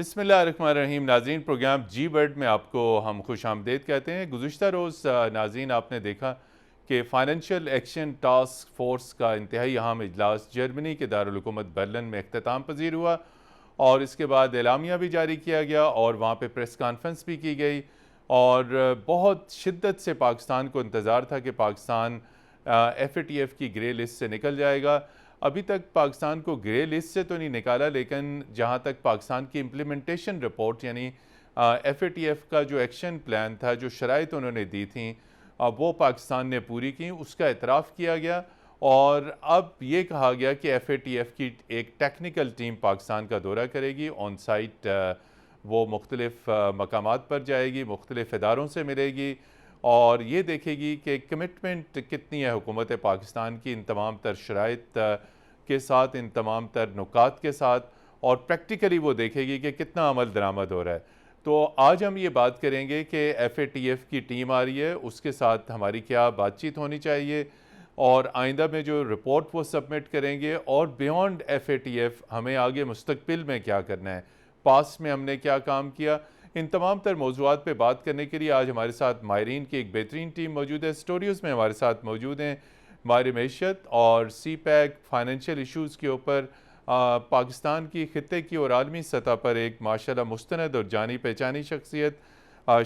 बिस्मिल्लाहिर्रहमानिर्रहीम। नाज़रीन, प्रोग्राम जी वर्ल्ड में आपको हम खुश आमदेद कहते हैं। गुज़िश्ता रोज़ नाज़रीन आपने देखा कि फ़ाइनेंशियल एक्शन टास्क फ़ोर्स का इंतहाई अहम इजलास जर्मनी के दारुल हुकूमत बर्लिन में अख्ताम पज़ीर हुआ और इसके बाद एलामिया भी जारी किया गया और वहाँ पर प्रेस कॉन्फ्रेंस भी की गई और बहुत शिद्दत से पाकिस्तान को इंतज़ार था कि पाकिस्तान FATF की ग्रे लिस्ट से निकल जाएगा। अभी तक पाकिस्तान को ग्रे लिस्ट से तो नहीं निकाला, लेकिन जहाँ तक पाकिस्तान की इम्प्लीमेंटेशन रिपोर्ट यानी FATF का जो एक्शन प्लान था, जो शराइत उन्होंने दी थी, वो पाकिस्तान ने पूरी की, उसका एतराफ़ किया गया और अब ये कहा गया कि FATF की एक टेक्निकल टीम पाकिस्तान का दौरा करेगी। ऑन साइट वो मुख्तलिफ़ मकामात पर जाएगी, मुख्तलिफ़ इदारों से मिलेगी और ये देखेगी कि कमिटमेंट कितनी है हुकूमत पाकिस्तान की इन तमाम तर शराइत के साथ, इन तमाम तर नुकात के साथ, और प्रैक्टिकली वो देखेगी कि कितना अमल दरामद हो रहा है। तो आज हम ये बात करेंगे कि FATF की टीम आ रही है, उसके साथ हमारी क्या बातचीत होनी चाहिए और आइंदा में जो रिपोर्ट वो सबमिट करेंगे और बियॉन्ड FATF हमें आगे मुस्तकबिल में क्या करना है, पास्ट में हमने क्या काम किया, इन तमाम तर मौज़ूआत पर बात करने के लिए आज हमारे साथ माहिरीन की एक बेहतरीन टीम मौजूद है। स्टूडियोज़ में हमारे साथ मौजूद हैं माहिर मैशत और CPEC फाइनेंशियल इशूज़ के ऊपर पाकिस्तान की ख़ित्ते की और आलमी सतह पर एक माशाल्लाह मुस्तनद और जानी पहचानी शख्सियत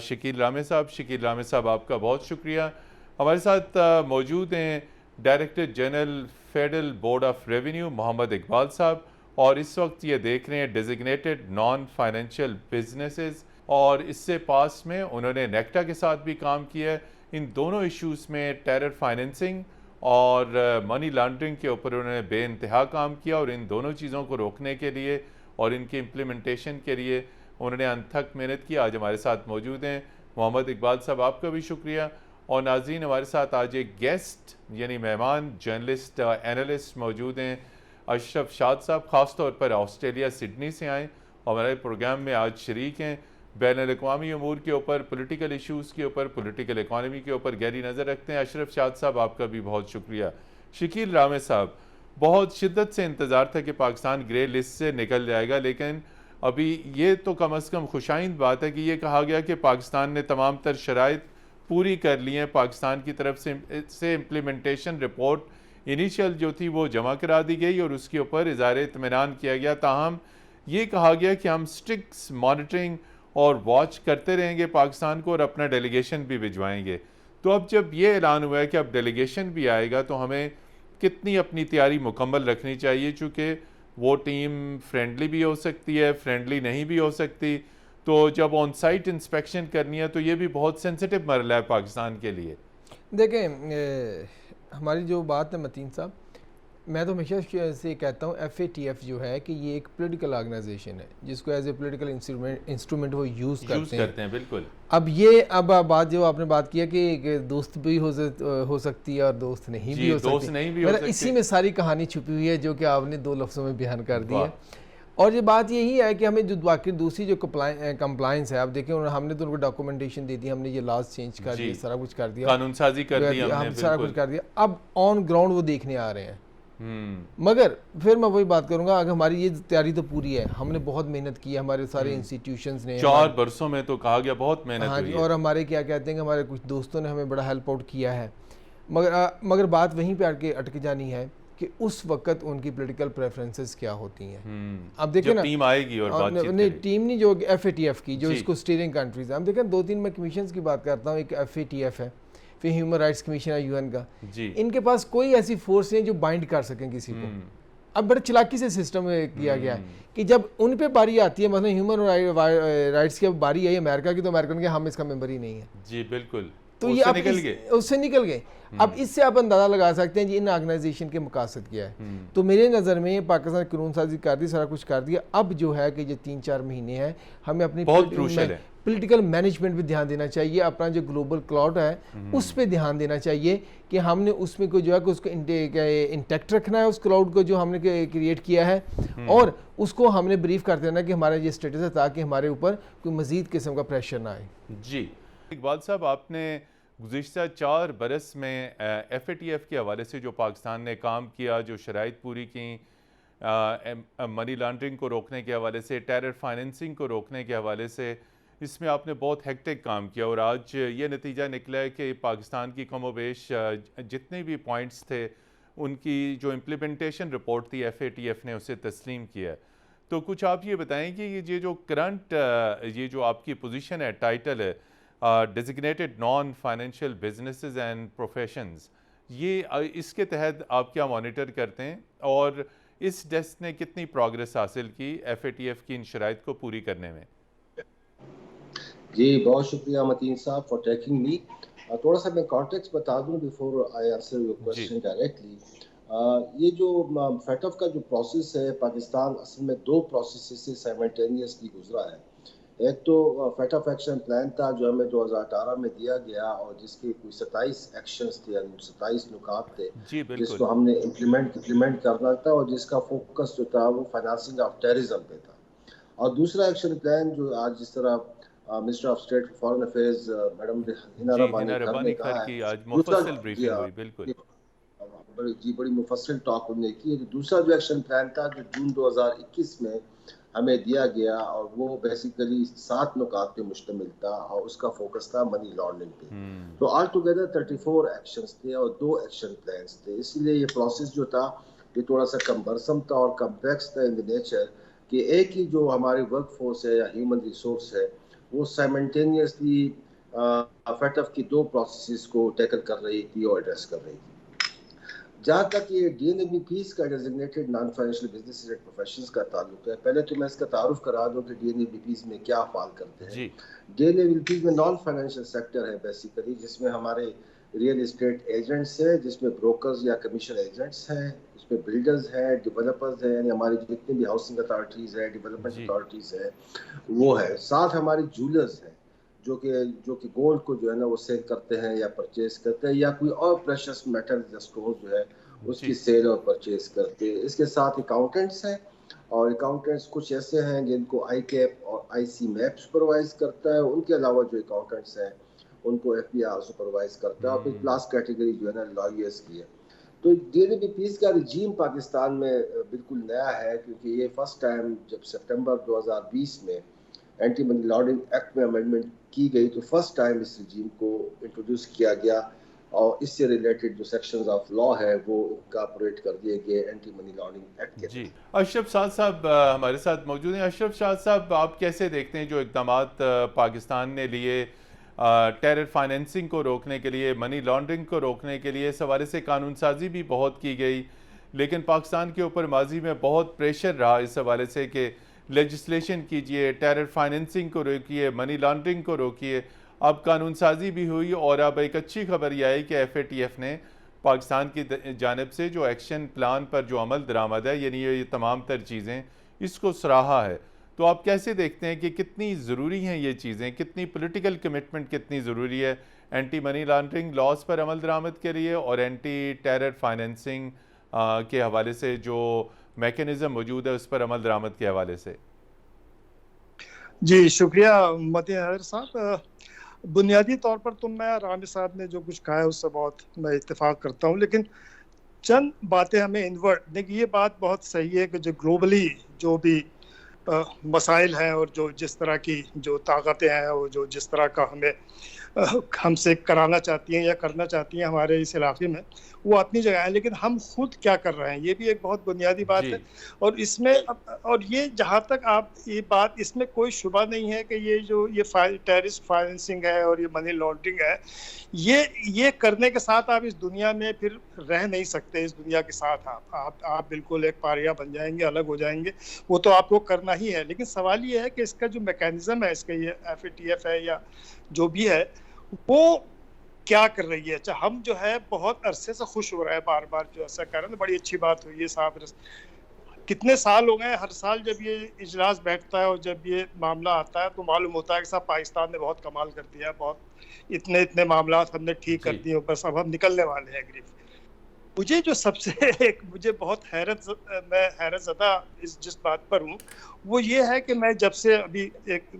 शकील रामे साहब। शकील रामे साहब, आपका बहुत शुक्रिया। हमारे साथ मौजूद हैं director general federal board of revenue Mohammad Iqbal साहब और इस वक्त ये देख रहे हैं डेजिग्नेटेड नॉन फाइनेंशियल बिजनेसेस और इससे पास में उन्होंने नेक्टा के साथ भी काम किया है। इन दोनों इश्यूज़ में टेरर फाइनेंसिंग और मनी लॉन्ड्रिंग के ऊपर उन्होंने बेइंतहा काम किया और इन दोनों चीज़ों को रोकने के लिए और इनकी इम्प्लीमेंटेशन के लिए उन्होंने अनथक मेहनत की। आज हमारे साथ मौजूद हैं मोहम्मद इकबाल साहब, आपका भी शुक्रिया। और नाज़रीन, हमारे साथ आज एक गेस्ट यानी मेहमान जर्नलिस्ट एनालिस्ट मौजूद हैं अशरफ शाद साहब, ख़ास तौर पर ऑस्ट्रेलिया सिडनी से आए और हमारे प्रोग्राम में आज शरीक हैं। बैनुल-अक़वामी अमूर के ऊपर, पॉलिटिकल इशूज़ के ऊपर, पॉलिटिकल इकॉनमी के ऊपर गहरी नज़र रखते हैं। अशरफ शाद साहब, आपका भी बहुत शुक्रिया। शकील रामे साहब, बहुत शिद्दत से इंतज़ार था कि पाकिस्तान ग्रे लिस्ट से निकल जाएगा, लेकिन अभी ये तो कम अज़ कम खुशाइंद बात है कि ये कहा गया कि पाकिस्तान ने तमाम तर शराइत पूरी कर ली हैं। पाकिस्तान की तरफ से इम्प्लीमेंटेशन रिपोर्ट इनिशियल जो थी वो जमा करा दी गई और उसके ऊपर इज़हार इत्मीनान किया गया। ताहम ये कहा गया कि हम स्ट्रिक्ट मॉनिटरिंग और वॉच करते रहेंगे पाकिस्तान को और अपना डेलीगेशन भी भिजवाएंगे। तो अब जब ये ऐलान हुआ है कि अब डेलीगेशन भी आएगा, तो हमें कितनी अपनी तैयारी मुकम्मल रखनी चाहिए, चूँकि वो टीम फ्रेंडली भी हो सकती है, फ्रेंडली नहीं भी हो सकती। तो जब ऑन साइट इंस्पेक्शन करनी है तो ये भी बहुत सेंसिटिव मरला है पाकिस्तान के लिए। देखें, हमारी जो बात है मतीन साहब, मैं तो हमेशा से कहता हूँ FATF जो है कि ये एक पॉलिटिकल ऑर्गेनाइजेशन है जिसको एज ए पॉलिटिकल इंस्ट्रूमेंट वो यूज़ करते हैं। बिल्कुल। अब बात जो आपने बात किया कि दोस्त भी हो सकती है और दोस्त नहीं भी हो सकती, इसी में सारी कहानी छुपी हुई है जो कि आपने 2 लफ्ज़ों में बयान कर दी है। और ये बात यही है कि हमें जो बाकी दूसरी जो कंप्लाइंस है, आप देखें हमने तो उनको डॉक्यूमेंटेशन दे दी, हमने ये लॉज चेंज कर दिया, सारा कुछ कर दिया, कानून साजी कर दी, हम सारा कुछ कर दिया। अब ऑन ग्राउंड वो देखने आ रहे हैं। मगर फिर मैं वही बात करूंगा, अगर हमारी ये तैयारी तो पूरी है, हमने बहुत मेहनत की है, हमारे सारे इंस्टीट्यूशंस ने 4 बरसों में तो कहा गया बहुत मेहनत हुई है। और हमारे क्या कहते हैं कि हमारे कुछ दोस्तों ने हमें बड़ा हेल्प आउट किया है। मगर बात वहीं पे अटक जानी है कि उस वक्त उनकी पॉलिटिकल प्रेफरेंसेस क्या होती हैं। अब देखें ना, टीम आएगी और बातचीत नहीं टीम नहीं, जो FATF की जो इसको स्टीयरिंग कंट्रीज है। हम देखें 2-3 मैं कमीशन की बात करता हूँ, एक FATF है, फिर ह्यूमन राइट्स कमीशन है UN का। इनके पास कोई ऐसी फोर्स नहीं जो बाइंड कर सकें किसी को। अब बड़े चलाकी से सिस्टम किया गया है कि जब उन पे बारी आती है, मतलब ह्यूमन राइट्स की बारी आई अमेरिका की, तो अमेरिकन के हम इसका मेंबर ही नहीं है। जी बिल्कुल। तो ये उससे निकल गए। अब इससे आप अंदाजा लगा सकते हैं जी इन ऑर्गेनाइजेशन के मकासद क्या है। तो मेरे नज़र में पाकिस्तान कानून साजी कर दी, सारा कुछ कर दिया। अब जो है कि ये 3-4 महीने हैं, हमें अपनी पॉलिटिकल मैनेजमेंट पे ध्यान देना चाहिए, अपना जो ग्लोबल क्लाउड है उस पर ध्यान देना चाहिए कि हमने उसमें को जो है कि उसको इंटैक्ट रखना है, उस क्लाउड को जो हमने क्रिएट किया है, और उसको हमने ब्रीफ करते रहना कि हमारा ये स्टेटस है, ताकि हमारे ऊपर कोई मजीद किस्म का प्रेशर ना आए। जी इकबाल साहब, आपने गुज़िश्ता 4 बरस में FATF के हवाले से जो पाकिस्तान ने काम किया, जो शराइत पूरी की, मनी लॉन्ड्रिंग को रोकने के हवाले से, टेरर फाइनेंसिंग को रोकने के हवाले से, इसमें आपने बहुत हेक्टिक काम किया और आज ये नतीजा निकला है कि पाकिस्तान की कमोबेश जितने भी पॉइंट्स थे उनकी जो इम्प्लीमेंटेशन रिपोर्ट थी FATF ने उसे तस्लीम किया है। तो कुछ आप ये बताएं कि ये जो करंट ये जो आपकी पोजीशन है, टाइटल है designated non financial businesses and professions, ये इसके तहत आप क्या मॉनिटर करते हैं और इस डेस्क ने कितनी प्रोग्रेस हासिल की FATF की इन शराइत को पूरी करने में? जी बहुत शुक्रिया मतीन साहब फॉर टेकिंग मी। थोड़ा सा मैं कॉन्टेक्स्ट बता दूं before I answer your question directly. ये जो FATF का जो प्रोसेस है, पाकिस्तान असल में दो प्रोसेस से साइमल्टेनियसली गुजरा है। एक तो FATF एक्शन प्लान था जो हमें 2018 में दिया गया और जिसके कोई 27 एक्शंस थे, यानी 27 नुकात थे जिसको हमने इम्प्लीमेंट करना था और जिसका फोकस जो था वो फाइनेंसिंग ऑफ टेररिज्म पे था। और दूसरा एक्शन प्लान जो आज जिस तरह minister of state foreign affairs madam Hina Rabbani खर ने कहा है, बड़ी मुफस्सिल टॉक उन्होंने की। दूसरा जो एक्शन प्लान था जो जून 2021 में हमें दिया गया और वो बेसिकली 7 नुकात पे मुश्तमिल था और उसका फोकस था मनी लॉन्ड्रिंग पे। तो ऑल टुगेदर 34 एक्शंस थे और 2 एक्शन प्लान्स थे। इसलिए ये प्रोसेस जो था ये थोड़ा सा कम्बरसम था और कम्प्लेक्स था इन द नेचर कि एक ही जो हमारी वर्क फोर्स है या ह्यूमन रिसोर्स है वो साइमल्टेनियसली FATF की 2 प्रोसेसेस को टैकल कर रही थी और एड्रेस कर रही थी। जहाँ तक ये DNABPs का designated non financial business and professions का ताल्लुक है, पहले तो मैं इसका तारुफ करा दूं कि DNABPs में क्या फाल करते हैं। DNABPs में नॉन फाइनेंशियल सेक्टर है बेसिकली, जिसमें हमारे रियल एस्टेट एजेंट्स हैं, जिसमें ब्रोकर्स या कमीशन एजेंट्स हैं, इसमें बिल्डर्स हैं, डेवलपर्स हैं, यानी हमारी जितनी भी हाउसिंग अथॉरिटीज़ है, डेवलपमेंट अथॉरिटीज़ है वो है। साथ हमारे जूलर्स हैं जो कि गोल्ड को जो है ना वो सेल करते हैं या परचेज करते हैं या कोई और प्रेशियस मेटल या स्टोन जो है उसकी सेल और परचेज करते हैं। इसके साथ अकाउंटेंट्स हैं और अकाउंटेंट्स कुछ ऐसे हैं जिनको ICAP और IC मैप सुपरवाइज करता है। उनके अलावा जो अकाउंटेंट्स हैं उनको FBR सुपरवाइज करता है और फिर क्लास कैटेगरी जो है ना लॉयर्स की है। तो DNABPs का रजीम पाकिस्तान में बिल्कुल नया है क्योंकि ये फर्स्ट टाइम जब सितंबर 2020 में एंटी मनी लॉन्ड्रिंग एक्ट में अमेंडमेंट की गई तो फर्स्ट टाइम इस रजीम को इंट्रोड्यूस किया गया और इससे रिलेटेड जो सेक्शंस ऑफ लॉ है वो इनकॉर्पोरेट कर दिए गए एंटी मनी लॉन्ड्रिंग एक्ट के। जी, अशरफ शाह साहब हमारे साथ मौजूद हैं। अशरफ शाह साहब, आप कैसे देखते हैं जो इक़दामात पाकिस्तान ने लिए टेरर फाइनेंसिंग को रोकने के लिए, मनी लॉन्ड्रिंग को रोकने के लिए? इस हवाले से कानून साजी भी बहुत की गई, लेकिन पाकिस्तान के ऊपर माजी में बहुत प्रेशर रहा इस हवाले से कि लेजिस्लेशन कीजिए, टेरर फाइनेंसिंग को रोकिए, मनी लॉन्ड्रिंग को रोकिए। अब कानून साजी भी हुई और अब एक अच्छी खबर यह आई कि FATF ने पाकिस्तान की जानिब से जो एक्शन प्लान पर जो अमल दरामद है, यानी ये तमाम तर चीज़ें, इसको सराहा है। तो आप कैसे देखते हैं कि कितनी ज़रूरी हैं ये चीज़ें, कितनी पॉलिटिकल कमिटमेंट कितनी ज़रूरी है एंटी मनी लॉन्ड्रिंग लॉज पर अमल दरामद के लिए और एंटी टेरर फाइनेंसिंग के हवाले से जो मैकेनिज्म मौजूद है उस पर अमल दरामद के हवाले से? जी शुक्रिया मतीन साहब। बुनियादी तौर पर तो मैं रामी साहब ने जो कुछ कहा है उससे बहुत मैं इत्तेफाक करता हूँ, लेकिन चंद बातें हमें इन्वर्ट देखिए। ये बात बहुत सही है कि जो ग्लोबली जो भी मसाइल हैं और जो जिस तरह की जो ताकतें हैं और जो जिस तरह का हमें हमसे कराना चाहती हैं या करना चाहती हैं हमारे इस इलाके में, वो अपनी जगह है, लेकिन हम खुद क्या कर रहे हैं ये भी एक बहुत बुनियादी बात है। और इसमें और ये जहाँ तक आप ये बात, इसमें कोई शुबा नहीं है कि ये जो ये टेररिस्ट फाइनेंसिंग है और ये मनी लॉन्ड्रिंग है, ये करने के साथ आप इस दुनिया में फिर रह नहीं सकते। इस दुनिया के साथ आप बिल्कुल एक पारिया बन जाएंगे, अलग हो जाएंगे, वो तो आपको करना ही है। लेकिन सवाल ये है कि इसका जो मैकेनिज्म है, इसका ये FATF है या जो भी है वो क्या कर रही है। अच्छा, हम जो है बहुत अरसे से खुश हो रहे हैं, बार बार जो ऐसा कर रहे हैं, बड़ी अच्छी बात हुई है साहब। कितने साल हो गए, हर साल जब ये इजलास बैठता है और जब ये मामला आता है तो मालूम होता है कि साहब पाकिस्तान ने बहुत कमाल कर दिया, बहुत इतने मामला हमने ठीक कर दिए, बस अब हम निकलने वाले हैं ग्रीफ। मुझे जो सबसे एक मुझे बहुत मैं हैरत ज़दा जिस बात पर हूँ वो ये है कि मैं जब से अभी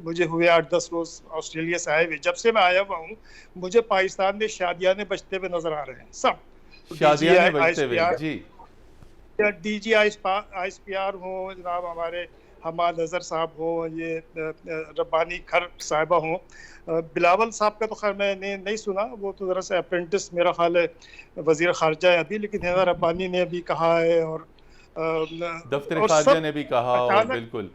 मुझे हुए 8-10 रोज़ ऑस्ट्रेलिया से आए हुए, जब से मैं आया हुआ हूँ मुझे पाकिस्तान में शादियाने बजते हुए नजर आ रहे हैं। सब शादियाने बजते हुए, जी या डीजी आईएसपीआर हो जनाब, हमारे हमाद नज़र साहब हो, ये रब्बानी खर साहिबा हो, बिलावल साहब का तो खैर मैंने नहीं सुना, वो तो ज़रा सा अप्रेंटिस मेरा ख्याल है वज़ीर ख़ारजा है अभी, लेकिन हैदर रब्बानी ने भी कहा है और दफ्तर खारजा सब ने भी कहा, और अचानक बिल्कुल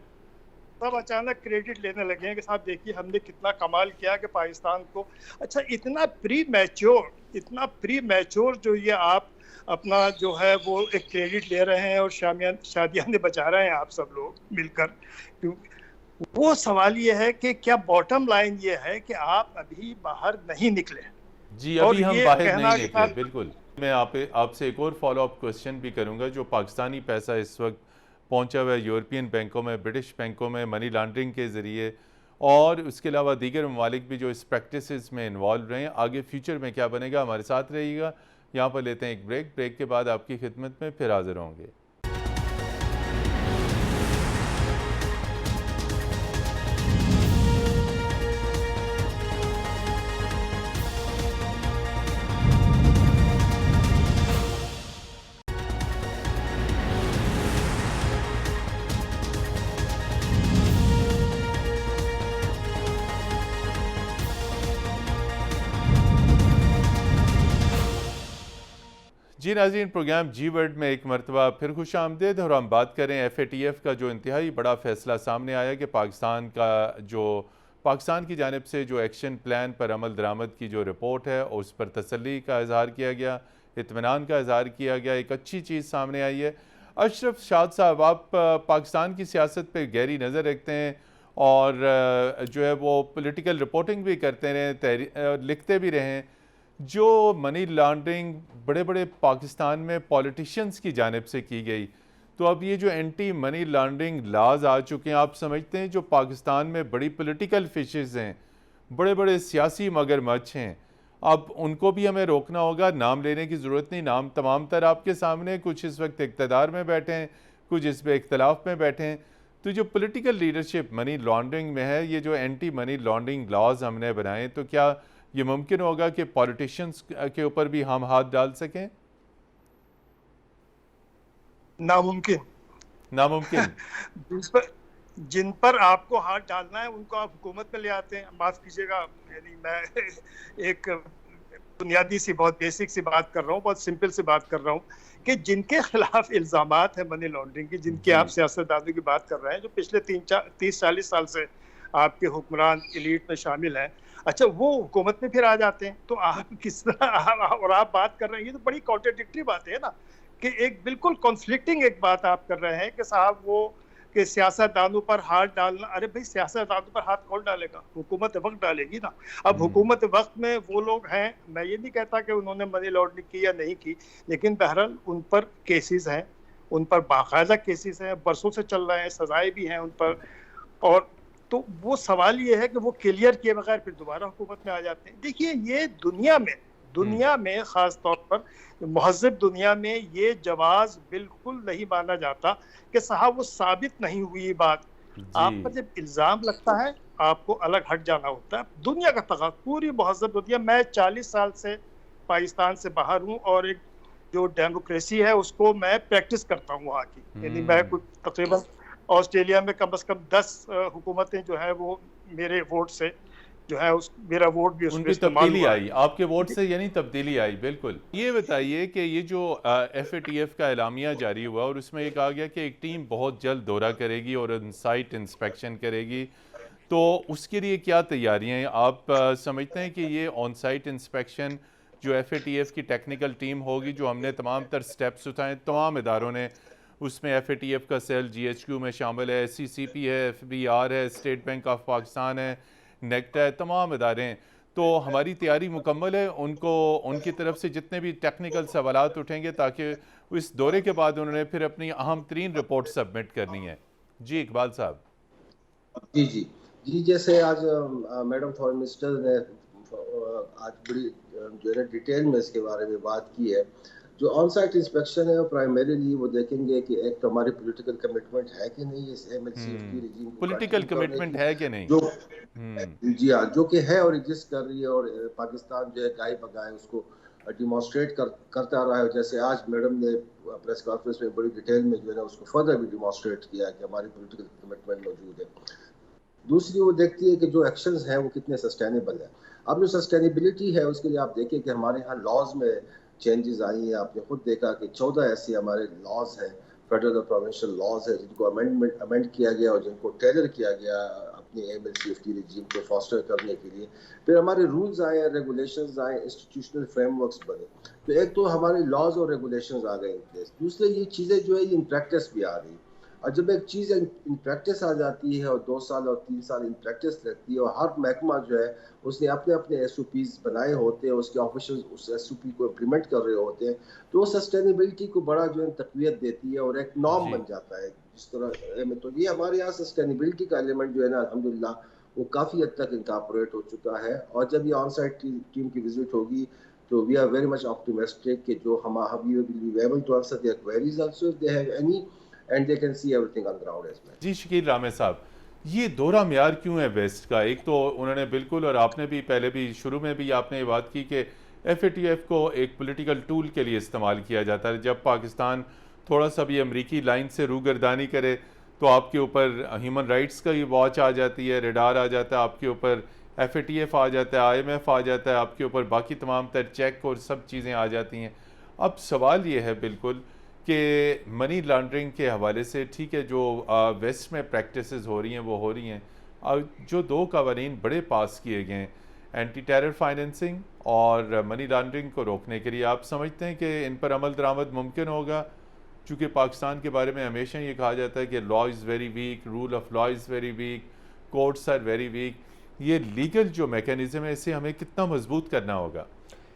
सब अचानक क्रेडिट लेने लगे हैं कि साहब देखिए हमने कितना कमाल किया कि पाकिस्तान को, अच्छा इतना प्री मैच्योर जो ये आप अपना जो है वो एक क्रेडिट ले रहे हैं और शादियां ने बचा रहे हैं आप सब लोग मिलकर। वो सवाल ये है कि क्या बॉटम लाइन ये है कि आप अभी बाहर नहीं निकले? जी, और अभी हम ये बाहर कहना नहीं निकले, बिल्कुल। मैं आपसे एक और फॉलो अप क्वेश्चन भी करूंगा। जो पाकिस्तानी पैसा इस वक्त पहुंचा हुआ है यूरोपियन बैंकों में, ब्रिटिश बैंकों में मनी लॉन्ड्रिंग के ज़रिए, और उसके अलावा दीगर ममालिक भी जो इस प्रैक्टिस में इन्वॉल्व रहे हैं, आगे फ्यूचर में क्या बनेगा, हमारे साथ रहिएगा। यहाँ पर लेते हैं एक ब्रेक के बाद आपकी खिदमत में फिर हाजिर होंगे। जी नाज़रीन, प्रोग्राम जी वर्ल्ड में एक मरतबा फिर खुश आमदेद, और हम बात करें FATF का जो इंतहाई बड़ा फ़ैसला सामने आया कि पाकिस्तान की जानिब से जो एक्शन प्लान पर अमल दरामद की जो रिपोर्ट है उस पर तसल्ली का इजहार किया गया, इत्मीनान का इजहार किया गया। एक अच्छी चीज़ सामने आई है। अशरफ शाद साहब, आप पाकिस्तान की सियासत पर गहरी नज़र रखते हैं और जो है वो पॉलिटिकल रिपोर्टिंग भी करते रहे, लिखते भी रहें। जो मनी लॉन्ड्रिंग बड़े बड़े पाकिस्तान में पॉलिटिशियंस की जानिब से की गई, तो अब ये जो एंटी मनी लॉन्ड्रिंग लाज आ चुके हैं, आप समझते हैं जो पाकिस्तान में बड़ी पॉलिटिकल फिशेस हैं, बड़े बड़े सियासी मगरमच्छ हैं, अब उनको भी हमें रोकना होगा? नाम लेने की ज़रूरत नहीं, नाम तमाम तर आपके सामने, कुछ इस वक्त इक़्तिदार में बैठे हैं, कुछ इस पर इख्तलाफ में बैठे हैं। तो जो पॉलिटिकल लीडरशिप मनी लॉन्ड्रिंग में है, ये जो एंटी मनी लॉन्ड्रिंग लॉज हमने बनाए, तो क्या ये मुमकिन होगा कि पॉलिटिशियंस के ऊपर भी हम हाथ डाल सकें? नामुमकिन। जिन पर आपको हाथ डालना है उनको आप हुकूमत में ले आते हैं। माफ कीजिएगा, यानी मैं एक बुनियादी सी, बहुत बेसिक सी बात कर रहा हूँ, बहुत सिंपल सी बात कर रहा हूँ कि जिनके खिलाफ इल्जामात है मनी लॉन्ड्रिंग की, जिनके आप सियासतदानों की बात कर रहे हैं जो पिछले 30-40 साल से आपके हुक्मरान एलीट में शामिल हैं, अच्छा वो हुकूमत में फिर आ जाते हैं, तो आप किस तरह और आप बात कर रहे हैं, ये तो बड़ी कॉन्ट्रडिक्टरी बात है ना, कि एक बिल्कुल कॉन्फ्लिक्टिंग एक बात आप कर रहे हैं कि साहब वो कि सियासतदानों पर हाथ डालना। अरे भाई, सियासतदानों पर हाथ कौन डालेगा? हुकूमत वक्त डालेगी ना। अब हुकूमत वक्त में वो लोग हैं, मैं ये नहीं कहता कि उन्होंने मनी लॉन्ड्रिंग की या नहीं की, लेकिन बहरहाल उन पर केसेस हैं, उन पर बाकायदा केसेस हैं, बरसों से चल रहे हैं, सजाएं भी हैं उन पर। और तो वो सवाल ये है कि वो क्लियर किए बगैर फिर दोबारा हुकूमत में आ जाते हैं। देखिए, ये दुनिया में खास तौर पर महज़ब दुनिया में ये जवाज बिल्कुल नहीं माना जाता कि साहब वो साबित नहीं हुई बात। आप पर जब इल्ज़ाम लगता है आपको अलग हट जाना होता है। दुनिया का तकाज़ा, पूरी महज़ब दुनिया, मैं 40 साल से पाकिस्तान से बाहर हूँ और एक जो डेमोक्रेसी है उसको मैं प्रैक्टिस करता हूँ वहाँ की। यानी मैं कुछ तकरीबन ऑस्ट्रेलिया में कम से कम 10 हुकूमतें जो है वो मेरे वोट से जो है मेरा वोट भी उसमें तब्दीली आई, आपके वोट से यानी तब्दीली आई। बिल्कुल। ये बताइए कि ये जो FATF का एलामिया जारी हुआ और उसमें ये कहा गया कि एक टीम बहुत जल्द दौरा करेगी और साइट इंस्पेक्शन करेगी, तो उसके लिए क्या तैयारियां हैं? आप समझते हैं कि ये ऑन साइट इंस्पेक्शन जो FATF की टेक्निकल टीम होगी, जो हमने तमाम तर स्टेप्स उठाए, तमाम इदारों ने, उसमें FATF का सेल GHQ में शामिल है, SCCP है, FBR है, स्टेट बैंक ऑफ पाकिस्तान है, नेक्ट है, तमाम इदारे हैं, तो हमारी तैयारी मुकम्मल है? उनको उनकी तरफ से जितने भी टेक्निकल सवालात उठेंगे ताकि इस दौरे के बाद उन्होंने फिर अपनी अहम तरीन रिपोर्ट सबमिट करनी है। जी इकबाल साहब। जी, जैसे आज मैडम फॉरेन मिनिस्टर ने आज बड़ी जो है डिटेल में इसके बारे में बात की है। जो ऑन साइट इंस्पेक्शन है वो प्राइमरीली वो देखेंगे कि एक तो हमारी पॉलिटिकल कमिटमेंट है कि नहीं, इस MHCFT रिजीम को पॉलिटिकल कमिटमेंट है कि नहीं, जो जी हाँ, जो कि है और एग्जिस्ट कर रही है, और पाकिस्तान जो है गाय बगाए उसको डिमॉन्स्ट्रेट करता रहा है, जैसे आज मैडम ने प्रेस कॉन्फ्रेंस में बड़ी डिटेल में जो है ना उसको फर्दर भी डिमॉन्स्ट्रेट किया कि हमारी पॉलिटिकल कमिटमेंट मौजूद है। दूसरी वो देखती है कि जो एक्शंस हैं वो कितने सस्टेनेबल है। अब जो सस्टेनेबिलिटी है उसके लिए आप देखें कि हमारे यहाँ लॉज में चेंजेस आई हैं। आपने खुद देखा कि 14 ऐसे हमारे लॉज हैं, फेडरल और प्रोविंशियल लॉज है, जिनको अमेंड किया गया और जिनको टेलर किया गया अपनी एम एल सेफ्टी रिजीम को फॉस्टर करने के लिए। फिर हमारे रूल्स आए, रेगुलेशंस आए, इंस्टीट्यूशनल फ्रेमवर्क्स बने। तो एक तो हमारे लॉज और रेगुलेशंस आ गए इन प्लेस, दूसरे ये चीज़ें जो है ये इन प्रैक्टिस भी आ रही। और जब एक चीज़ इन प्रैक्टिस आ जाती है और 2 साल और 3 साल इन प्रैक्टिस रहती है और हर महकमा जो है उसने अपने अपने SOPs बनाए होते हैं, उसके ऑफिसर्स उस SOP को इम्प्लीमेंट कर रहे होते हैं, तो वो सस्टेनेबिलिटी को बड़ा जो है तकवीत देती है और एक नॉर्म बन जाता है जिस तरह में। तो ये हमारे यहाँ सस्टेनेबिलिटी का एलिमेंट जो है ना अल्हम्दुलिल्लाह वो काफ़ी हद तक इनकॉर्पोरेट हो चुका है। और जब ये ऑन साइट टीम की विजिट होगी तो we are very much optimistic कि जो हम will be able to answer their queries also if they have any and they can see everything on ground as well. जी शकील रामे साहब, ये दोहरा म्यार क्यों है वेस्ट का? एक तो उन्होंने बिल्कुल, और आपने भी पहले भी शुरू में भी आपने ये बात की कि FATF को एक पॉलिटिकल टूल के लिए इस्तेमाल किया जाता है। जब पाकिस्तान थोड़ा सा भी अमरीकी लाइन से रूगर्दानी करे तो आपके ऊपर ह्यूमन राइट्स का ये वॉच आ जाती है, रेडार आ जाता है, आपके ऊपर FATF आ जाता है, IMF आ जाता है, आपके ऊपर बाकी तमाम तर चेक और सब चीज़ें आ जाती हैं। अब सवाल ये है बिल्कुल कि मनी लॉन्ड्रिंग के हवाले से, ठीक है, जो वेस्ट में प्रैक्टिसेस हो रही हैं वो हो रही हैं, जो 2 कवानीन बड़े पास किए गए हैं एंटी टेरर फाइनेंसिंग और मनी लॉन्ड्रिंग को रोकने के लिए, आप समझते हैं कि इन पर अमल दरामद मुमकिन होगा? चूँकि पाकिस्तान के बारे में हमेशा ये कहा जाता है कि law is very weak, rule of law is very weak, courts are very weak. ये लीगल जो मैकेनिज़्म है इसे हमें कितना मजबूत करना होगा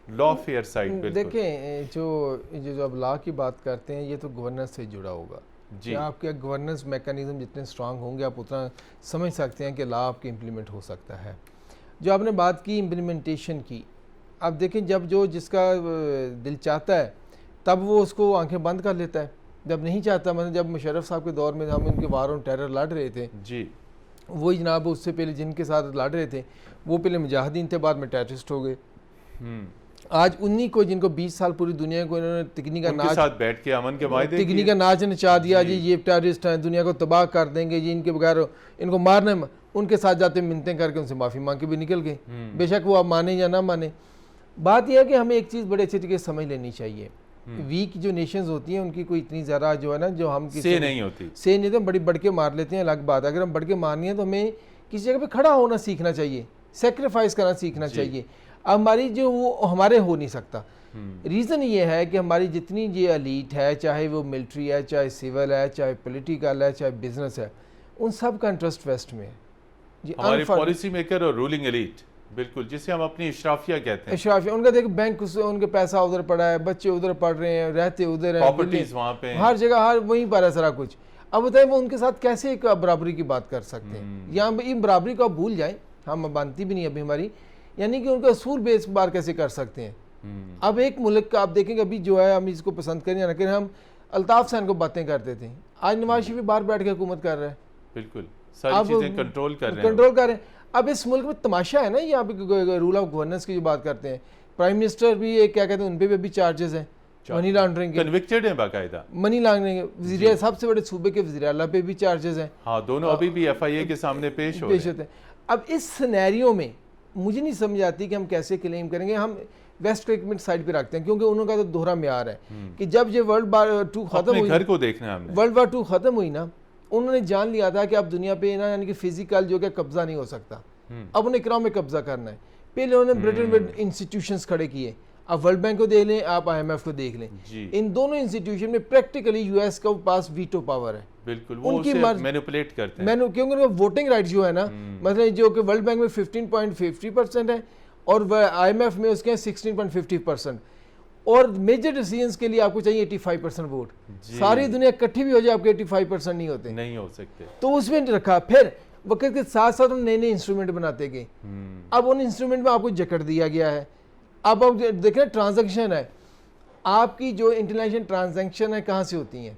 लॉ फेयर साइड? देखें, जो अब लॉ की बात करते हैं ये तो गवर्नेंस से जुड़ा होगा जी। आपके गवर्नेंस मैकेनिज्म जितने स्ट्रांग होंगे आप उतना समझ सकते हैं कि लॉ आपके इम्प्लीमेंट हो सकता है। जो आपने बात की इम्प्लीमेंटेशन की, अब देखें जब जो जिसका दिल चाहता है तब वो उसको आंखें बंद कर लेता है, जब नहीं चाहता। मतलब जब मुशर्रफ साहब के दौर में हम इनके वार ऑन टेरर लड़ रहे थे जी, वही जनाब उससे पहले जिनके साथ लड़ रहे थे वो पहले मुजाहिदीन थे, बाद में टेररिस्ट हो गए। आज उन्हीं को जिनको 20 साल पूरी दुनिया को इन्होंने तिकनी का नाच साथ बैठ के अमन के मायदे तिकनी का नाच नचा दिया जी, ये टेररिस्ट हैं, दुनिया को तबाह कर देंगे जी, इनके बगैर इनको मारने, उनके साथ जाते मिन्नतें करके उनसे माफ़ी मांग के भी निकल गए। बेशक वो आप माने या ना माने, बात यह है कि हमें एक चीज़ बड़े अच्छे तरीके से समझ लेनी चाहिए। वीक जो नेशंस होती हैं उनकी कोई इतनी ज़्यादा जो है ना, जो हम से नहीं होती, से नहीं तो बड़ी बढ़ के मार लेते हैं, अलग बात है। अगर हम बढ़ के मारनी है तो हमें किसी जगह पे खड़ा होना सीखना चाहिए, सेक्रीफाइस करना सीखना चाहिए। अब हमारी जो वो हमारे हो नहीं सकता। रीज़न ये है कि हमारी जितनी ये एलीट है, चाहे वो मिलिट्री है, चाहे सिविल है, चाहे पॉलिटिकल है, चाहे बिजनेस है, उन सब का इंटरेस्ट वेस्ट में है जी। हमारे पॉलिसी मेकर और रूलिंग एलीट, बिल्कुल, जिसे हम अपनी इशराफिया कहते हैं। इशराफिया, उनका देखो बैंक उनके पैसा उधर पड़ा है, बच्चे उधर पढ़ रहे हैं, रहते उधर हैं, प्रॉपर्टीज वहाँ पे, हर जगह हर वहीं पर है सारा कुछ। अब बताएं वो उनके साथ कैसे एक बराबरी की बात कर सकते हैं? यहाँ इन बराबरी को आप भूल जाएं, हम मानती भी नहीं अभी हमारी, यानी कि उनका असूल बेस बार कैसे कर सकते हैं? अब एक मुल्क का आप देखेंगे, अभी जो है हम इसको पसंद करें या ना करें, हम अल्ताफ हुसैन को बातें करते थे, आज नवाज शरीफ बाहर बैठ के हुकूमत कर रहा है, बिल्कुल सारी चीजें कंट्रोल कर रहे हैं। अब इस मुल्क में तमाशा है ना, यहाँ पे रूल ऑफ गवर्नेंस की जो बात करते हैं, प्राइम मिनिस्टर भी एक क्या कहते हैं, उन पे भी अभी चार्जेस हैं मनी लॉन्ड्रिंग के, कन्विक्टेड हैं बाकायदा मनी लॉन्ड्रिंग। वज़ीर सबसे बड़े सूबे के वज़ीर आला पे भी चार्जेस हैं। हाँ, दोनों अभी भी FIA के सामने पेश होते हैं। अब इस सिनेरियो में मुझे नहीं समझ आती कि हम कैसे क्लेम करेंगे। हम वेस्ट को एक मिनट साइड पे रखते हैं क्योंकि उनका तो दोहरा म्यार है कि जब ये वर्ल्ड वार 2 खत्म हुई, घर को देखना है, वर्ल्ड वार 2 खत्म हुई ना, उन्होंने जान लिया था कि अब दुनिया पे ना यानी कि फिजिकल जो कि कब्जा नहीं हो सकता, अब उन्हें इकनॉमिक कब्जा करना है। पहले उन्होंने ब्रिटेन में इंस्टीट्यूशंस खड़े किए, आप वर्ल्ड बैंक को देख लें, आप IMF को देख लें, इन दोनों इंस्टीट्यूशन में प्रैक्टिकली US के पास वीटो पावर है, बिल्कुल वो उनकी मैनिपुलेट करते हैं, क्योंकि उनका वोटिंग राइट जो है ना, मतलब जो कि वर्ल्ड बैंक में 15.50% है और IMF में उसके 16.50%, और मेजर डिसीजंस के लिए आपको चाहिए 85% वोट। सारी दुनिया इकट्ठी भी हो जाए आपके 85% नहीं होते, नहीं हो सकते। तो उसमें रखा, फिर वक्त के साथ साथ हम नए नए इंस्ट्रूमेंट बनाते गए। अब उन इंस्ट्रूमेंट में आपको जकड़ दिया गया है। अब आप देखें ट्रांजैक्शन है, आपकी जो इंटरनेशनल ट्रांजैक्शन है कहाँ से होती हैं?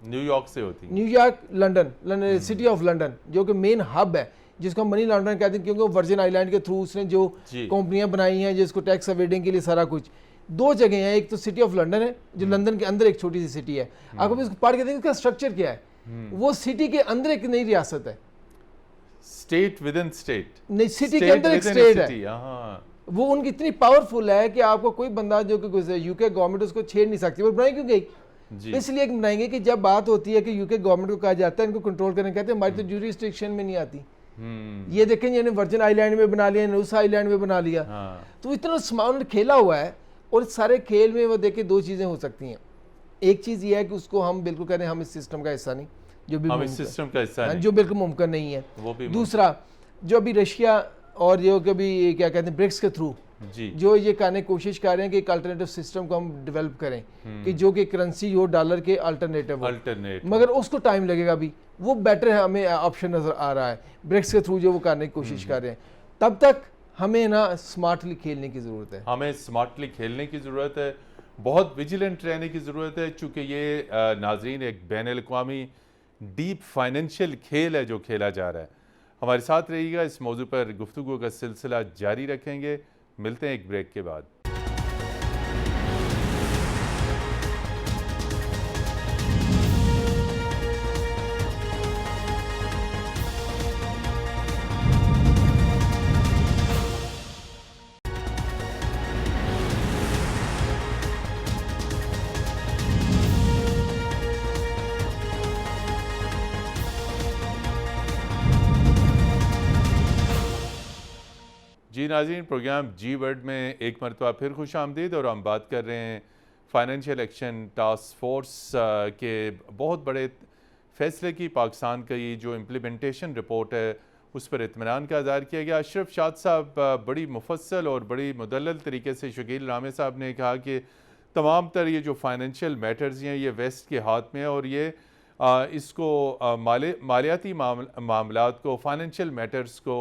न्यूयॉर्क से होती है। New York, London, city of London जो कि मेन हब है जिसको मनी लॉन्ड्रिंग कहते हैं, क्योंकि वर्जिन आइलैंड के थ्रू उसने जो कंपनियां बनाई हैं जिसको टैक्स अवेडिंग के लिए सारा कुछ, दो जगह हैं, एक तो सिटी ऑफ लंदन है जो लंदन के अंदर एक छोटी सी सिटी है, आपको इसको पढ़ के देखें इसका स्ट्रक्चर क्या है, वो सिटी के अंदर एक नई रियासत है, स्टेट विद इन स्टेट, नहीं सिटी के अंदर एक स्टेट है, वो उनकी इतनी पावरफुल है कि आपको कोई बंदा जो कि यूके गवर्नमेंट उसको छेड़ नहीं सकती। वो बनाई क्यों गई, इसलिए बनाएंगे कि जब बात होती है कि यूके गवर्नमेंट को कहा जाता है इनको कंट्रोल करने, कहते हैं हमारी तो ज्यूरिसडिक्शन में नहीं आती। ये देखें इन्होंने वर्जिन आइलैंड में बना लिया, नुसा आइलैंड में बना लिया, तो इतना स्माउंड खेला हुआ है। और सारे खेल में वो देखें दो चीज़ें हो सकती हैं, एक चीज़ ये है कि उसको हम बिल्कुल कह रहे हैं हम इस सिस्टम का हिस्सा नहीं, जो भी सिस्टम का हिस्सा नहीं, जो बिल्कुल मुमकिन नहीं है। वो भी दूसरा जो अभी रशिया और जो कभी क्या कहते हैं ब्रिक्स के थ्रू जो ये करने की कोशिश कर रहे हैं कि एक अल्टरनेटिव सिस्टम को हम डेवलप करें कि जो कि करेंसी हो डॉलर के अल्टरनेटिव, मगर उसको टाइम लगेगा अभी, वो बेटर है हमें ऑप्शन नज़र आ रहा है ब्रिक्स के थ्रू जो वो करने की कोशिश कर रहे हैं। तब तक हमें ना स्मार्टली खेलने की ज़रूरत है, हमें स्मार्टली खेलने की ज़रूरत है, बहुत विजिलेंट रहने की ज़रूरत है, चूँकि ये नाज़रीन एक बैनुल-अक़वामी डीप फाइनेंशियल खेल है जो खेला जा रहा है। हमारे साथ रहिएगा, इस मौजू पर गुफ्तगू का सिलसिला जारी रखेंगे। मिलते हैं एक ब्रेक के बाद। जी नाज़रीन, प्रोग्राम जी वर्ल्ड में एक मरतबा फिर खुश आमदीद, और हम बात कर रहे हैं फाइनेंशियल एक्शन टास्क फोर्स के बहुत बड़े फैसले की। पाकिस्तान का ये जो इम्प्लीमेंटेशन रिपोर्ट है उस पर इत्मीनान का इज़हार किया गया। अशरफ शाद साहब बड़ी मुफस्सल और बड़ी मुदल्लल तरीके से, शकील रामे साहब ने कहा कि तमाम तर ये जो फाइनेंशियल मैटर्स हैं ये वेस्ट के हाथ में है, और ये इसको मालियाती मामलात को, फाइनेंशियल मैटर्स को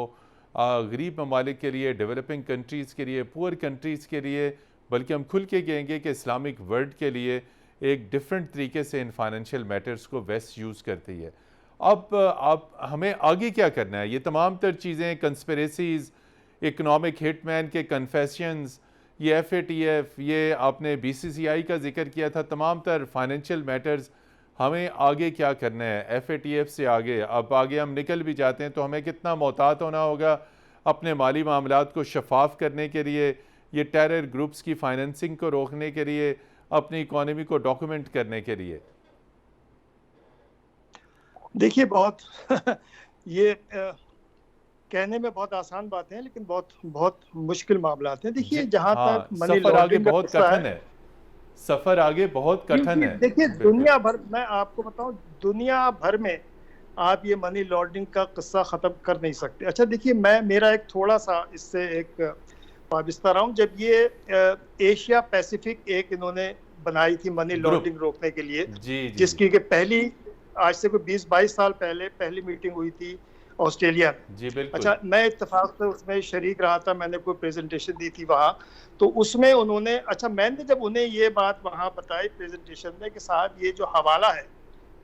गरीब ममालिक के लिए, डेवलपिंग कंट्रीज़ के लिए, पुअर कंट्रीज़ के लिए, बल्कि हम खुल के कहेंगे कि इस्लामिक वर्ल्ड के लिए एक डिफरेंट तरीके से इन फाइनेंशियल मैटर्स को वेस्ट यूज़ करती है। अब आप हमें आगे क्या करना है? ये तमाम तर चीज़ें, कंस्पिरेसीज़, इकनॉमिक हिटमैन के कन्फेशंस, ये FATF, ये आपने BCCI का जिक्र किया था, तमाम तर फाइनेंशियल मैटर्स, हमें आगे क्या करना है? FATF से आगे, अब आगे हम निकल भी जाते हैं तो हमें कितना मोहतात होना होगा अपने माली मामलात को शफाफ करने के लिए, ये टेरर ग्रुप्स की फाइनेंसिंग को रोकने के लिए, अपनी इकोनॉमी को डॉक्यूमेंट करने के लिए। देखिए बहुत ये कहने में बहुत आसान बातें हैं, लेकिन बहुत बहुत मुश्किल मामलात हैं। देखिए जहाँ तक मनी लॉन्ड्रिंग बहुत कठिन है, सफर आगे बहुत कठिन है। देखिए दुनिया भर, मैं आपको बताऊं, दुनिया भर में आप ये मनी लॉन्ड्रिंग का किस्सा खत्म कर नहीं सकते। अच्छा देखिए, मेरा एक थोड़ा सा इससे एक वाबिस्ता रहा हूँ। जब ये एशिया पैसिफिक एक इन्होंने बनाई थी मनी लॉन्ड्रिंग रोकने के लिए, जिसकी कि पहली, आज से कोई 20-22 साल पहले पहली मीटिंग हुई थी ऑस्ट्रेलिया में। जी बिल्कुल। अच्छा, मैं इत्तेफाक से उसमें शरीक रहा था, मैंने कोई प्रेजेंटेशन दी थी वहाँ, तो उसमें उन्होंने, अच्छा मैंने जब उन्हें ये बात वहाँ बताई प्रेजेंटेशन में कि साहब ये जो हवाला है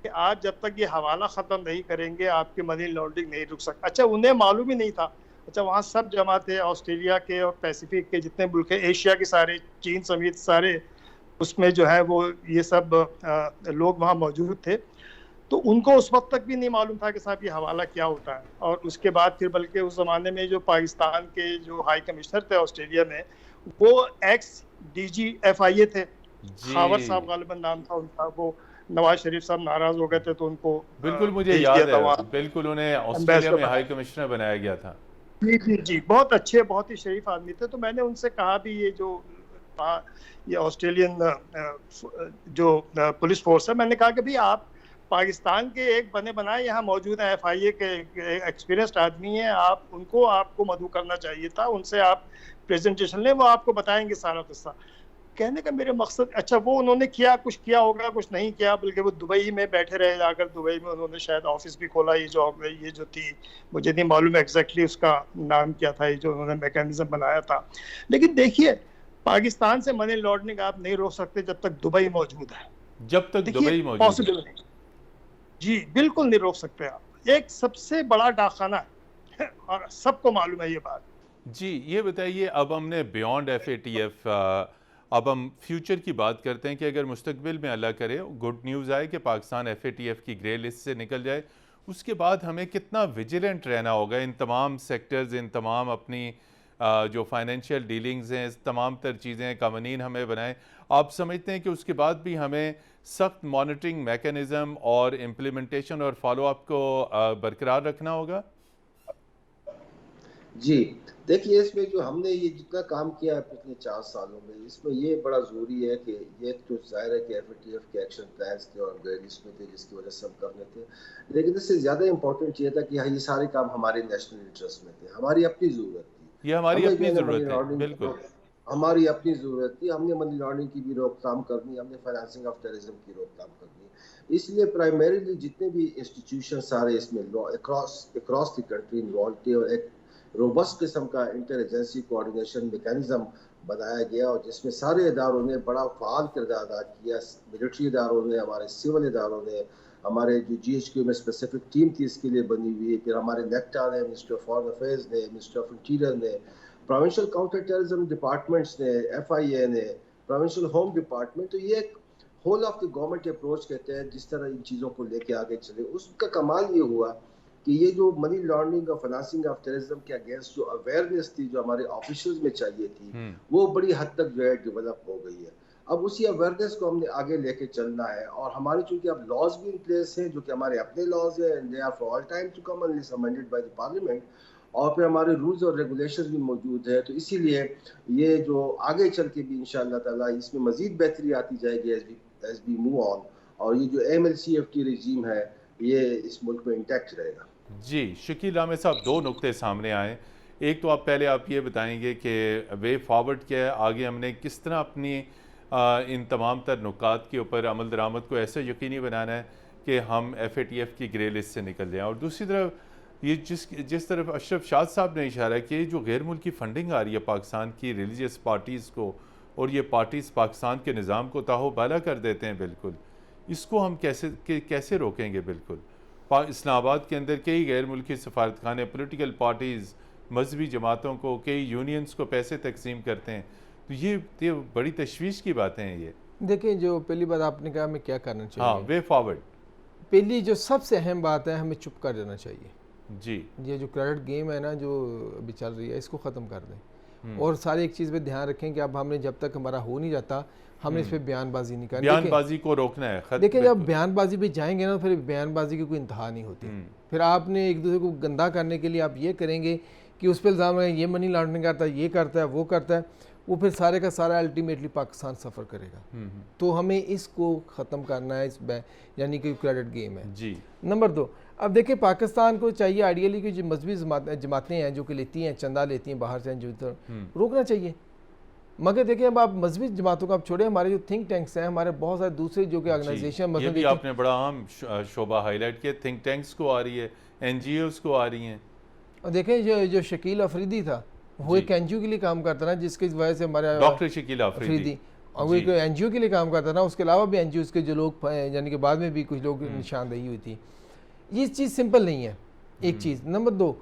कि आप जब तक ये हवाला ख़त्म नहीं करेंगे आपकी मनी लॉन्ड्रिंग नहीं रुक सकती। अच्छा, उन्हें मालूम ही नहीं था। अच्छा, वहाँ सब जमा थे, ऑस्ट्रेलिया के और पैसिफिक के जितने मुल्क हैं, एशिया के सारे, चीन समेत सारे, उसमें जो है वो ये सब लोग वहाँ मौजूद थे। तो उनको उस वक्त तक भी नहीं मालूम था कि साहब ये हवाला क्या होता है। और उसके बाद फिर बल्कि उस ज़माने में जो पाकिस्तान के जो हाई कमिश्नर थे ऑस्ट्रेलिया में, वो ex-DG FIA थे, खावर साहब गालिबन नाम था उनका। वो नवाज शरीफ साहब नाराज हो गए थे तो उनको बिल्कुल मुझे याद है, बिल्कुल उन्हें ऑस्ट्रेलिया में हाई कमिश्नर बनाया गया था। जी, बहुत अच्छे, बहुत ही शरीफ आदमी थे। तो मैंने उनसे कहा भी ये जो ये ऑस्ट्रेलियन जो पुलिस फोर्स है, मैंने कहा कि भाई आप पाकिस्तान के एक बने बनाए यहाँ मौजूद हैं, FIA के एक्सपीरियंस्ड आदमी हैं, आप उनको, आपको मदऊ करना चाहिए था, उनसे आप प्रेजेंटेशन लें, वो आपको बताएंगे सारा किस्सा। कहने का मेरे मकसद, अच्छा वो उन्होंने किया, कुछ किया होगा, कुछ नहीं किया, बल्कि वो दुबई में बैठे रहे, जाकर दुबई में उन्होंने शायद ऑफिस भी खोला। ये जो थी, मुझे नहीं मालूम एग्जैक्टली उसका नाम क्या था, ये जो उन्होंने मैकेनिज्म बनाया था। लेकिन देखिए, पाकिस्तान से मनी लॉन्ड्रिंग आप नहीं रोक सकते जब तक दुबई मौजूद है, जब तक दुबई मौजूद पॉसिबल नहीं। जी बिल्कुल नहीं रोक सकते आप। एक सबसे बड़ा डाकखाना है और सबको मालूम है ये बात। जी, ये बताइए, अब हमने बियॉन्ड FATF अब हम फ्यूचर की बात करते हैं कि अगर मुस्तकबिल में अल्लाह करे गुड न्यूज़ आए कि पाकिस्तान FATF की ग्रे लिस्ट से निकल जाए, उसके बाद हमें कितना विजिलेंट रहना होगा इन तमाम सेक्टर्स, इन तमाम अपनी जो फाइनेंशियल डीलिंग्स हैं, तमाम तर चीज़ें कानून हमें बनाएं। आप समझते हैं कि उसके बाद भी हमें सख्त मॉनिटरिंग मैकेनिज़्म और इम्प्लीमेंटेशन और फॉलोअप को बरकरार रखना होगा? जी, देखिए इसमें जो हमने ये जितना काम किया है पिछले 4 सालों में, इसमें ये बड़ा ज़रूरी है कि ये तो ज़ाहिर है कि FATF के एक्शन प्लान्स थे और गाइडलाइंस में थे जिसकी वजह से हम कर रहे थे। लेकिन इससे ज़्यादा इम्पोर्टेंट ये था कि ये सारे काम हमारे नेशनल इंटरेस्ट में थे, हमारी अपनी ज़रूरत थी। ये हमारी हमें जो अपनी है ना मनी ज़रूरत है, लॉन्ड्रिंग बिल्कुल। हमारी अपनी ज़रूरत थी, हमने मनी लॉन्ड्रिंग की भी रोकथाम करनी, हमने फाइनेंसिंग ऑफ टेररिज्म की रोकथाम करनी। इसलिए प्राइमरीली जितने भी इंस्टीट्यूशन सारे इसमें अक्रॉस द कंट्री इन्वॉल्व थे और एक रोबस्ट किस्म का इंटर एजेंसी कोऑर्डिनेशन मैकेनिज्म बनाया गया और जिसमें सारे इदारों ने बड़ा फ़ाल किरदार अदा किया। मिलिट्री इदारों ने, हमारे सिविल इदारों ने, हमारे जो GHQ में स्पेसिफिक टीम थी इसके लिए बनी हुई, फिर हमारे नेक्टा ने, मिनिस्ट्री ऑफ फॉरेन अफेयर्स ने, मिनिस्ट्री ऑफ इंटीरियर ने, प्रोविंशियल काउंटर टेररिज्म डिपार्टमेंट्स ने, FIA ने, प्रोविंशियल होम डिपार्टमेंट। तो ये एक whole of the government approach कहते हैं जिस तरह इन चीज़ों को लेके आगे चले। उसका कमाल ये हुआ कि ये जो मनी लॉन्ड्रिंग और फाइनेंसिंग ऑफ टेररिज्म के अगेंस्ट जो अवेयरनेस थी जो हमारे ऑफिशियल्स में चाहिए थी, वो बड़ी हद तक जो है डेवलप हो गई है। अब उसी अवेयरनेस को हमने आगे लेके चलना है और हमारे चूंकि अब लॉज भी इन प्लेस हैं जो कि हमारे अपने लॉज हैं, they are for all time to come unless amended by the parliament, और फिर हमारे रूल्स और रेगुलेशंस भी मौजूद है। तो इसीलिए ये जो आगे चल के भी इंशाअल्लाह ताला इसमें मजीद बेहतरी आती जाएगी एज वी मूव ऑन, और ये जो MLCFT रजीम है ये इस मुल्क में इंटैक्ट रहेगा। जी, शकील अहमद साहब, 2 नुक्ते सामने आए। एक तो आप पहले आप ये बताएंगे कि वे फॉरवर्ड क्या है, आगे हमने किस तरह अपनी इन तमाम तर नुकात के ऊपर अमल दरामद को ऐसे यकीनी बनाना है कि हम FATF की ग्रे लिस्ट से निकल जाएँ। और दूसरी तरफ ये जिस तरफ अशरफ शाद साहब ने इशारा किया, जो गैर मुल्की फ़ंडिंग आ रही है पाकिस्तान की रिलीजियस पार्टीज़ को, और ये पार्टीज़ पाकिस्तान के निज़ाम को ताहो-बाला कर देते हैं, बिल्कुल इसको हम कैसे रोकेंगे? बिल्कुल इस्लामाबाद के अंदर कई गैर मुल्की सफारतखाने पोलिटिकल पार्टीज़, मजहबी जमातों को, कई यूनियंस को पैसे तकसीम करते हैं। तो ये बड़ी तशवीश की बातें हैं। ये देखिए, जो पहली बात आपने कहा हमें क्या करना चाहिए। हाँ, वे फॉरवर्ड। पहली जो सबसे अहम बात है, हमें चुप कर देना चाहिए। जी, ये जो क्रेडिट गेम है ना जो अभी चल रही है, इसको ख़त्म कर दें। और सारी एक चीज़ पे ध्यान रखें कि अब हमने जब तक हमारा हो नहीं जाता, हमने इस पर बयानबाजी नहीं करनी। बयानबाजी को रोकना है। देखिए, जब बयानबाजी पे जाएंगे ना, फिर बयानबाजी की कोई इंतहा नहीं होती। फिर आपने एक दूसरे को गंदा करने के लिए आप ये करेंगे कि उस पर इल्ज़ाम है ये मनी लॉन्ड्रिंग करता है, ये करता है, वो करता है, वो फिर सारे का सारा अल्टीमेटली पाकिस्तान सफ़र करेगा। तो हमें इसको ख़त्म करना है, यानी कि क्रेडिट गेम है। जी। नंबर 2, अब देखिए पाकिस्तान को चाहिए आइडियली कि जो मजहबी जमातें हैं जो कि लेती हैं, चंदा लेती हैं बाहर से, जो तो रोकना चाहिए। मगर देखिए, अब आप मजहबी जमातों को आप छोड़े, हमारे जो थिंक टैंक्स हैं, हमारे बहुत सारे दूसरे जो कि ऑर्गेनाइजेशन, ये भी आपने बड़ा अहम शोबा हाईलाइट किया, थिंक टैंक्स को आ रही है, NGOs को आ रही हैं। और देखें जो शकील अफरीदी था, वो एक NGO के लिए काम करता ना, जिसकी वजह से हमारे डॉक्टर शकील अफरीदी, और वो एक NGO के लिए काम करता था। उसके अलावा भी NGOs के जो लोग, यानी कि बाद में भी कुछ लोग निशानदेही हुई थी। ये चीज़ सिंपल नहीं है, एक चीज़। नंबर 2,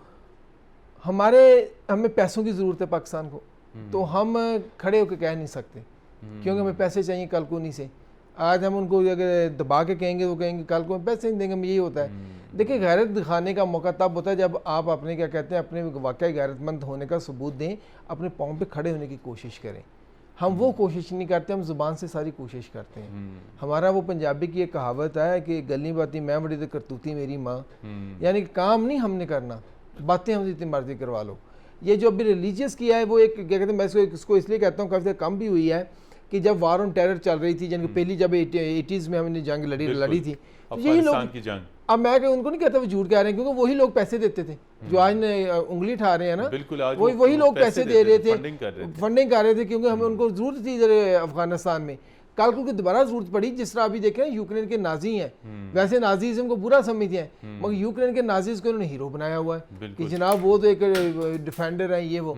हमें पैसों की ज़रूरत है पाकिस्तान को, तो हम खड़े होकर कह नहीं सकते, क्योंकि हमें पैसे चाहिए कल को नहीं से। आज हम उनको अगर दबा के कहेंगे तो कहेंगे कल को हम पैसे नहीं देंगे, हम यही होता है। देखिए, गैरत दिखाने का मौका तब होता है जब आप अपने क्या कहते हैं अपने वाकई गैरतमंद होने का सबूत दें, अपने पाँव पे खड़े होने की कोशिश करें। हम वो कोशिश नहीं करते, हम ज़ुबान से सारी कोशिश करते हैं। हमारा वो पंजाबी की एक कहावत है कि गली बाती मैं बड़ी तो करतूती मेरी माँ, यानी कि काम नहीं हमने करना, बातें हमसे जितनी मर्जी करवा लो। ये जो अभी रिलीजियस किया है वो एक क्या कहते हैं, मैं इसको इसलिए कहता हूँ काफ़ी कम भी हुई है कि जब वार ऑन टेरर चल रही थी, जिनकी पहली जब 80s में हमने जंग लड़ी थी, तो यही लोग की जंग। अब मैं उनको नहीं कहता वो झूठ कह रहे हैं, क्योंकि वही लोग पैसे देते थे जो आज उंगली उठा रहे हैं ना, वही लोग पैसे दे रहे थे, फंडिंग कर रहे थे, क्योंकि हमें उनको जरूरत थी इधर अफगानिस्तान में। कल को दोबारा जरूरत पड़ी, जिस तरह अभी देखें यूक्रेन के नाजी हैं, वैसे नाजीज़म को बुरा समझते हैं, मगर यूक्रेन के नाजीज़ को उन्होंने हीरो बनाया हुआ है कि जनाब वो तो एक डिफेंडर है, ये वो।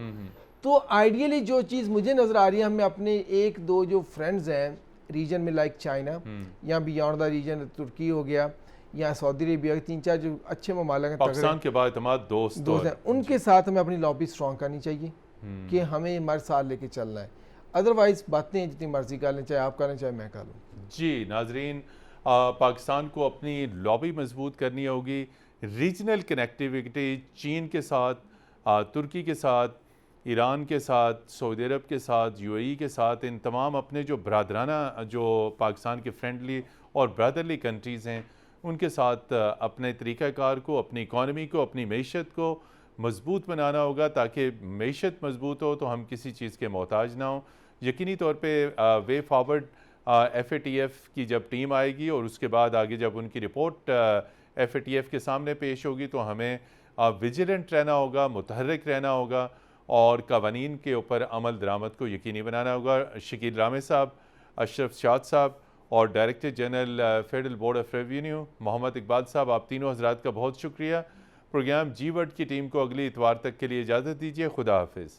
तो आइडियली जो चीज़ मुझे नज़र आ रही है, हमें अपने 1-2 जो फ्रेंड्स हैं रीजन में, लाइक चाइना या बियॉन्ड द रीजन, तुर्की हो गया या सऊदी अरेबिया, 3-4 जो अच्छे ममालिक हैं, पाकिस्तान के बाद हमारे दोस्त हैं, उनके साथ हमें अपनी लॉबी स्ट्रॉन्ग करनी चाहिए कि हमें हमारे साथ लेके चलना है। अदरवाइज़ बातें जितनी मर्जी कर लें, चाहे आप करें चाहे मैं कर लूँ। जी नाजरीन, पाकिस्तान को अपनी लॉबी मजबूत करनी होगी। रीजनल कनेक्टिविटी चीन के साथ, तुर्की के साथ, ईरान के साथ, सऊदी अरब के साथ, यूएई के साथ, इन तमाम अपने जो बरादराना जो पाकिस्तान के फ्रेंडली और ब्रदरली कंट्रीज़ हैं उनके साथ अपने तरीक़ाकार को, अपनी इकॉनमी को, अपनी मीशत को मज़बूत बनाना होगा, ताकि मीशत मज़बूत हो तो हम किसी चीज़ के मोहताज ना हों। यकीनी तौर पे वे फॉरवर्ड FATF की जब टीम आएगी और उसके बाद आगे जब उनकी रिपोर्ट FATF के सामने पेश होगी तो हमें विजिलेंट रहना होगा, मुतहर्रिक रहना होगा और कवानीन के ऊपर अमल दरामद को यकीनी बनाना होगा। शकील रामे साहब, अशरफ शाद साहब और director general federal board of revenue Mohammad Iqbal साहब, आप तीनों हजरात का बहुत शुक्रिया। प्रोग्राम जी वर्ड की टीम को अगली इतवार तक के लिए इजाज़त दीजिए। खुदा हाफिज़।